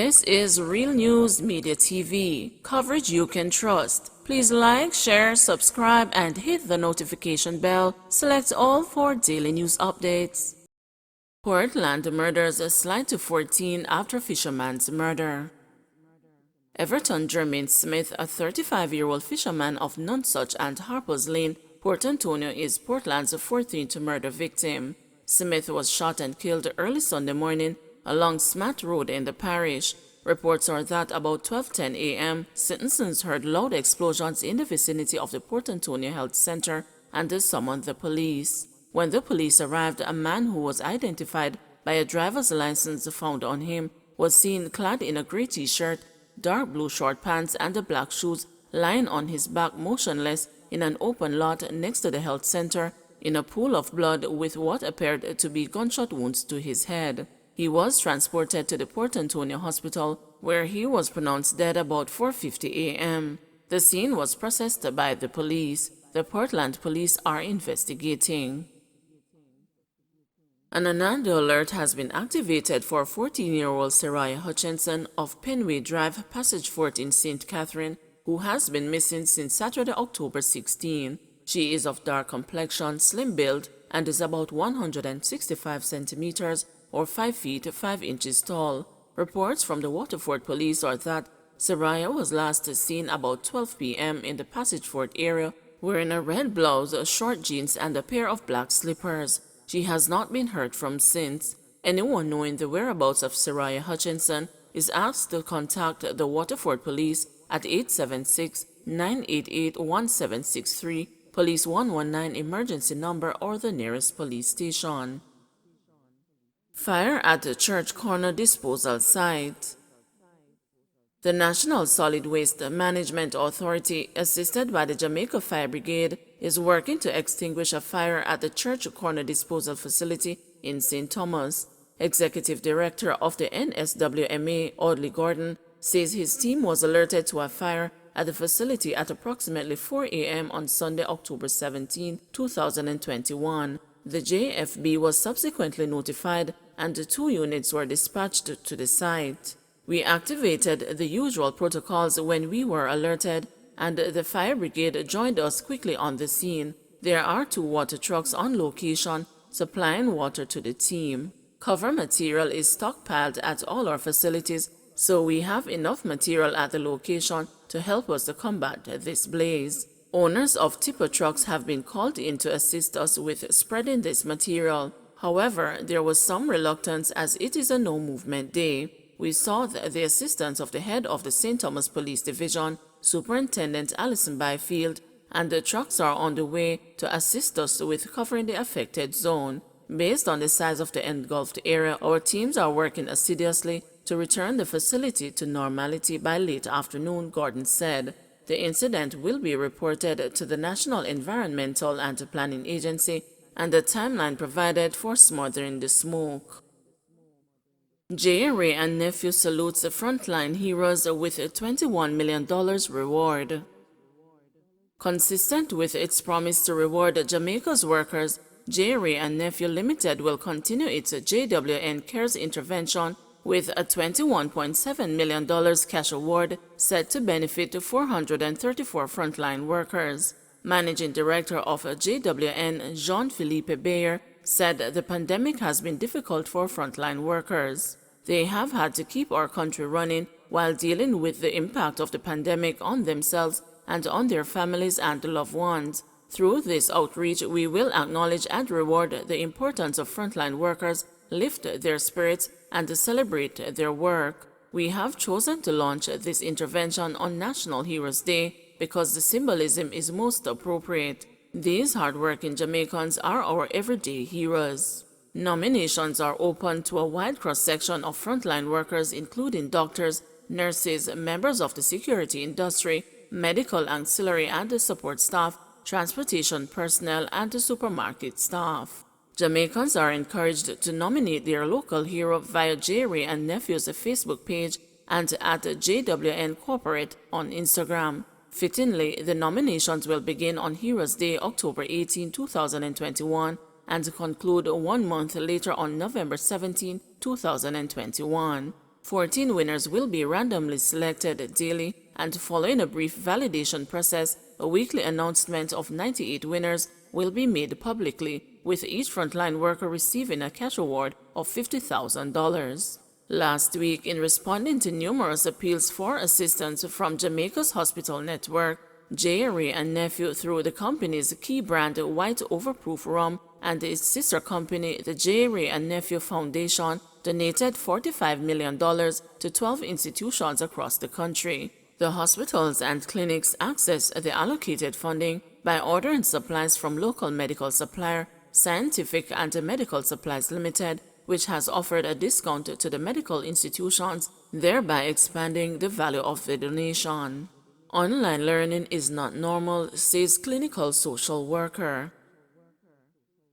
This is Real News Media TV, coverage you can trust. Please like, share, subscribe, and hit the notification bell. Select all for daily news updates. Portland murders slide to 14 after fisherman's murder. Everton Jermaine Smith, a 35-year-old fisherman of Nonsuch and Harpers Lane, Port Antonio, is Portland's 14th murder victim. Smith was shot and killed early Sunday morning along Smat Road in the parish. Reports are that about 12:10 a.m., citizens heard loud explosions in the vicinity of the Port Antonio Health Center and they summoned the police. When the police arrived, a man who was identified by a driver's license found on him was seen clad in a gray t-shirt, dark blue short pants, and the black shoes, lying on his back motionless in an open lot next to the health center in a pool of blood with what appeared to be gunshot wounds to his head. He was transported to the Port Antonio Hospital, where he was pronounced dead about 4:50 a.m. The scene was processed by the police. The Portland police are investigating. An Anando alert has been activated for 14-year-old Saraya Hutchinson of Penway Drive, Passage Fort in St. Catherine, who has been missing since Saturday, October 16. She is of dark complexion, slim build, and is about 165 centimeters or 5 feet 5 inches tall. Reports from the Waterford police are that Saraya was last seen about 12 p.m. in the Passage Fort area wearing a red blouse, short jeans, and a pair of black slippers. She has not been heard from since. Anyone knowing the whereabouts of Saraya Hutchinson is asked to contact the Waterford police at 876-988-1763, Police 119 emergency number, or the nearest police station. Fire at the church corner disposal site. The National Solid Waste Management Authority, assisted by the Jamaica Fire Brigade, is working to extinguish a fire at the church corner disposal facility in St. Thomas. Executive Director of the NSWMA, Audley Gordon, says his team was alerted to a fire at the facility at approximately 4 a.m. on Sunday, October 17, 2021. The JFB was subsequently notified and the 2 units were dispatched to the site. We activated the usual protocols when we were alerted, and the fire brigade joined us quickly on the scene. There are 2 water trucks on location supplying water to the team. Cover material is stockpiled at all our facilities, so we have enough material at the location to help us to combat this blaze. Owners of tipper trucks have been called in to assist us with spreading this material. However, there was some reluctance as it is a no-movement day. We sought the assistance of the head of the St. Thomas Police Division, Superintendent Alison Byfield, and the trucks are on the way to assist us with covering the affected zone. Based on the size of the engulfed area, our teams are working assiduously to return the facility to normality by late afternoon, Gordon said. The incident will be reported to the National Environmental and Planning Agency and the timeline provided for smothering the smoke. J. Ray and nephew salutes the Frontline heroes with a $21 million reward. Consistent with its promise to reward Jamaica's workers, J. Ray and Nephew Limited will continue its JWN Cares intervention with a $21.7 million cash award set to benefit 434 frontline workers. Managing Director of JWN, Jean-Philippe Bayer, said the pandemic has been difficult for frontline workers. They have had to keep our country running while dealing with the impact of the pandemic on themselves and on their families and loved ones. Through this outreach, we will acknowledge and reward the importance of frontline workers, lift their spirits, and celebrate their work. We have chosen to launch this intervention on National Heroes Day because the symbolism is most appropriate. These hardworking Jamaicans are our everyday heroes. Nominations are open to a wide cross-section of frontline workers including doctors, nurses, members of the security industry, medical auxiliary and support staff, transportation personnel, and the supermarket staff. Jamaicans are encouraged to nominate their local hero via J. Ray and Nephew's Facebook page and at JWN Corporate on Instagram. Fittingly, the nominations will begin on Heroes Day, October 18, 2021, and conclude 1 month later on November 17, 2021. 14 winners will be randomly selected daily, and following a brief validation process, a weekly announcement of 98 winners will be made publicly, with each frontline worker receiving a cash award of $50,000. Last week, in responding to numerous appeals for assistance from Jamaica's hospital network, J. and Nephew, through the company's key brand White Overproof Rum and its sister company, the J. and Nephew Foundation, donated $45 million to 12 institutions across the country. The hospitals and clinics access the allocated funding by ordering supplies from local medical supplier Scientific and Medical Supplies Limited, which has offered a discount to the medical institutions, thereby expanding the value of the donation. Online learning is not normal, says clinical social worker.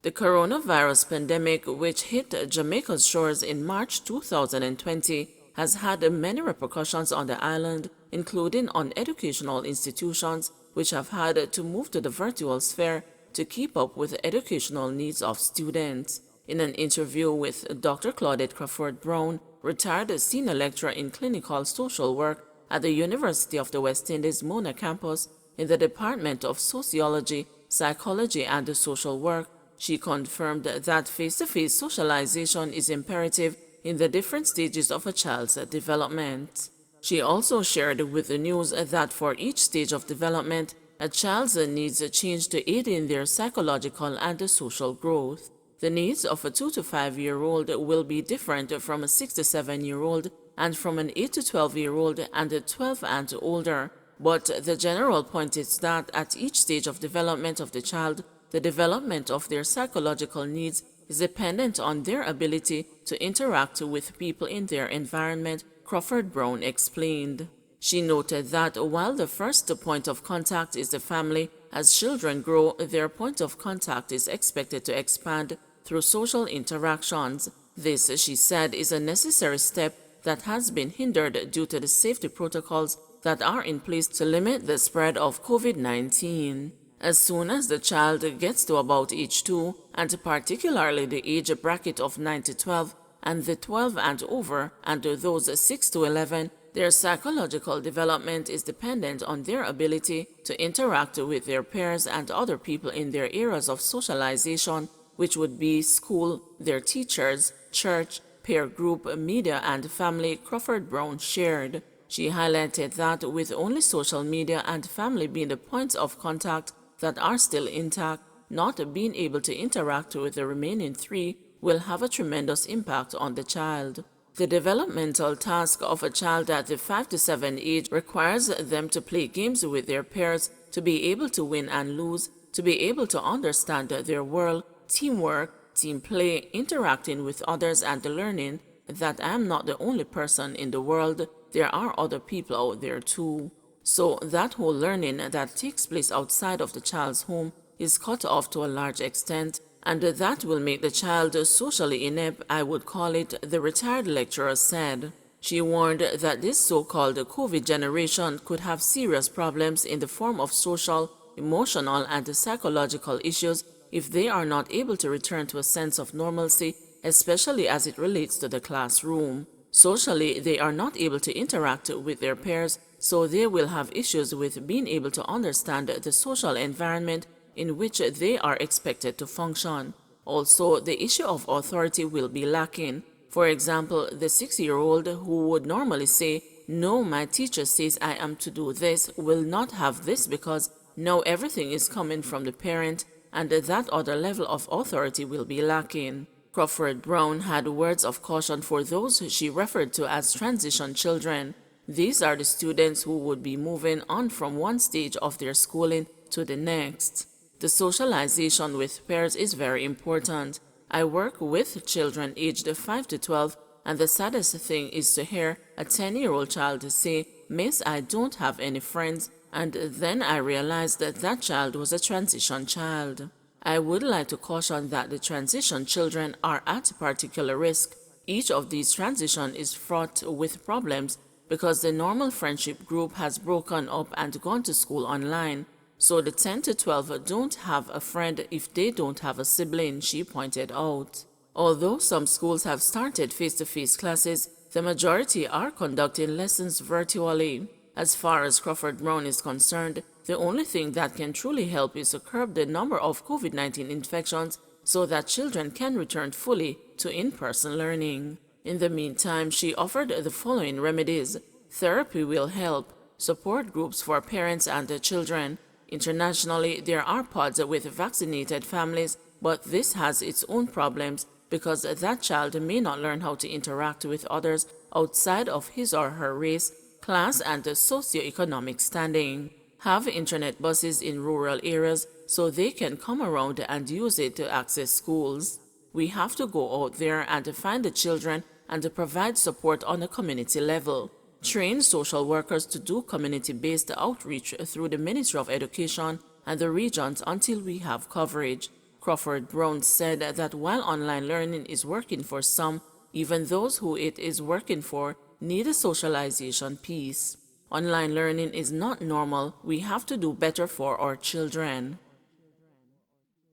The coronavirus pandemic, which hit Jamaica's shores in March 2020, has had many repercussions on the island, including on educational institutions, which have had to move to the virtual sphere to keep up with the educational needs of students. In an interview with Dr. Claudette Crawford Brown, retired senior lecturer in clinical social work at the University of the West Indies Mona campus in the Department of Sociology, Psychology and Social Work, she confirmed that face-to-face socialization is imperative in the different stages of a child's development. She also shared with the news that for each stage of development, a child's needs change to aid in their psychological and social growth. The needs of a 2 to 5-year-old will be different from a 6 to 7-year-old and from an 8 to 12-year-old and a 12 and older. But the general point is that at each stage of development of the child, the development of their psychological needs is dependent on their ability to interact with people in their environment, Crawford Brown explained. She noted that while the first point of contact is the family, as children grow, their point of contact is expected to expand through social interactions. This, she said, is a necessary step that has been hindered due to the safety protocols that are in place to limit the spread of COVID-19. As soon as the child gets to about age 2, and particularly the age bracket of 9 to 12, and the 12 and over, and those 6 to 11, their psychological development is dependent on their ability to interact with their peers and other people in their areas of socialization, which would be school, their teachers, church, peer group, media, and family, Crawford Brown shared. She highlighted that with only social media and family being the points of contact that are still intact, not being able to interact with the remaining 3 will have a tremendous impact on the child. The developmental task of a child at the 5 to 7 age requires them to play games with their peers, to be able to win and lose, to be able to understand their world, teamwork, team play, interacting with others, and learning that I am not the only person in the world, there are other people out there too. So that whole learning that takes place outside of the child's home is cut off to a large extent, and that will make the child socially inept, I would call it, the retired lecturer said. She warned that this so-called COVID generation could have serious problems in the form of social, emotional, and psychological issues if they are not able to return to a sense of normalcy, especially as it relates to the classroom. Socially, they are not able to interact with their peers, so they will have issues with being able to understand the social environment in which they are expected to function. Also, the issue of authority will be lacking. For example, the 6-year-old who would normally say, "No, my teacher says I am to do this," will not have this because now everything is coming from the parent, and that other level of authority will be lacking. Crawford Brown had words of caution for those she referred to as transition children. These are the students who would be moving on from one stage of their schooling to the next. The socialization with peers is very important. I work with children aged 5 to 12, and the saddest thing is to hear a 10-year-old child say, "Miss, I don't have any friends," and then I realized that that child was a transition child. I would like to caution that the transition children are at particular risk. Each of these transitions is fraught with problems because the normal friendship group has broken up and gone to school online. So the 10 to 12 don't have a friend if they don't have a sibling, she pointed out. Although some schools have started face-to-face classes, The majority are conducting lessons virtually. As far as Crawford Brown is concerned, the only thing that can truly help is to curb the number of COVID-19 infections so that children can return fully to in-person learning. In the meantime, she offered the following remedies. Therapy will help. Support groups for parents and their children. Internationally, there are pods with vaccinated families, but this has its own problems because that child may not learn how to interact with others outside of his or her race, class, and socioeconomic standing. Have internet buses in rural areas so they can come around and use it to access schools. We have to go out there and find the children and provide support on a community level. Train social workers to do community-based outreach through the Ministry of Education and the regions until we have coverage. Crawford Brown said that while online learning is working for some, even those who it is working for need a socialization piece. Online learning is not normal. We have to do better for our children.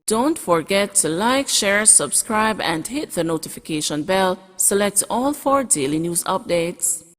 Don't forget to like, share, subscribe, and hit the notification bell. Select all for daily news updates.